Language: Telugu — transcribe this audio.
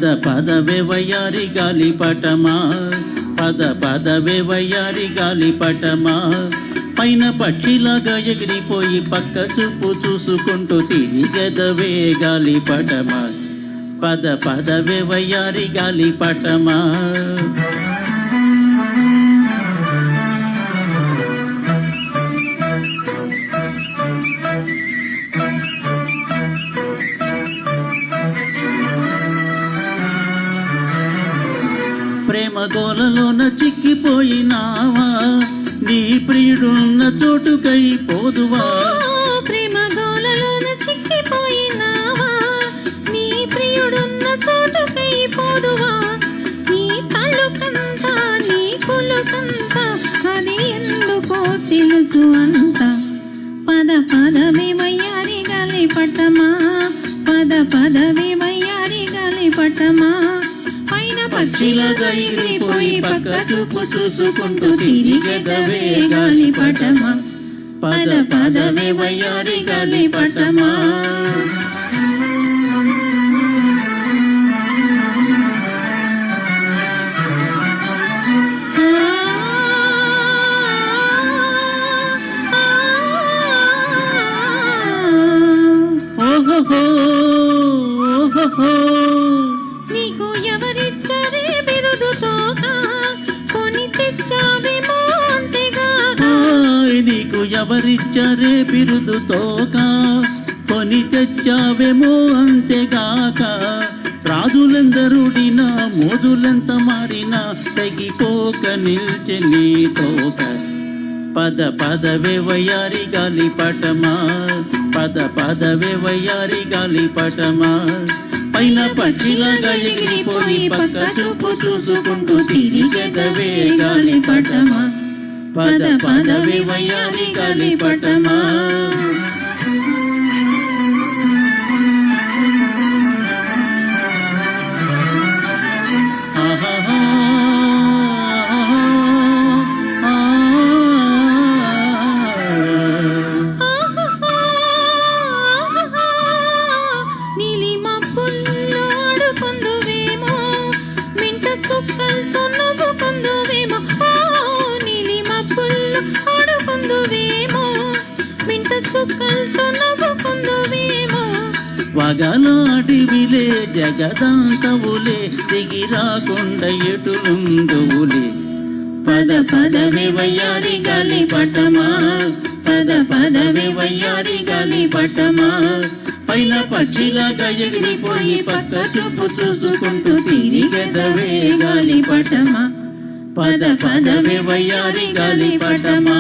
పద పదవే వయ్యారి గాలిపటమా, పద పదవే వయ్యారి గాలిపటమా, పైన పక్షిలాగా ఎగిరిపోయి పక్క చూపు చూసుకుంటూ తిరిగెదవే గాలిపటమా, పద పదవే వయ్యారి గాలిపటమా. ప్రేమ గోలలోన చిక్కిపోయినావా, నీ ప్రియుడున్న చోటుకై పోదువా, ప్రేమ గోలలోన చిక్కిపోయినావా, నీ ప్రియుడున్న చోటుకై పోదువా, నీ తళుకంత నీ కులుకంత అది ఎందుకో తెలుసు అంత. పద పదవే వయ్యారి గాలిపటమా, పద పదవే వయ్యారి గాలిపటమా, పక్షిలాగా ఎగిరిపోయి పక్క చూపు చూసుకుంటూ తిరిగెదవే గాలిపటమా, పద పదవే వయ్యారి గాలిపటమా. ఓహో ఓహో నీకు ఎవరిచ్చారే బిరుదుతోక, కొని తెచ్చావేమో అంతేగాక, నీకు ఎవరిచ్చారే బిరుదుతోక, కొని తెచ్చావేమో అంతేగాక, రాజులెందరుడినా మోజులెంత మారినా తెగిపోక నిల్చె నీ తోక. పద పదవే వయ్యారి గాలిపటమా, పద పదవే వయ్యారి గాలిపటమా, పైన పక్షిలాగా ఎగిరిపోయి పక్క చూపు చూసుకుంటూ తిరిగెదవే గాలిపటమా, పద పదవే వయ్యారి గాలిపటమా. వగలాడివిలే జగదాంతవులే దిగిరాకుండా ఎటులుందువులే. పద పదవే వయ్యారి గాలిపటమా, పద పదవే వయ్యారి గాలిపటమా, పైన పక్షిలాగా ఎగిరిపోయి పక్క చూపు చూసుకుంటూ తిరిగెదవే గాలిపటమా, పద పదవే వయ్యారి గాలిపటమా.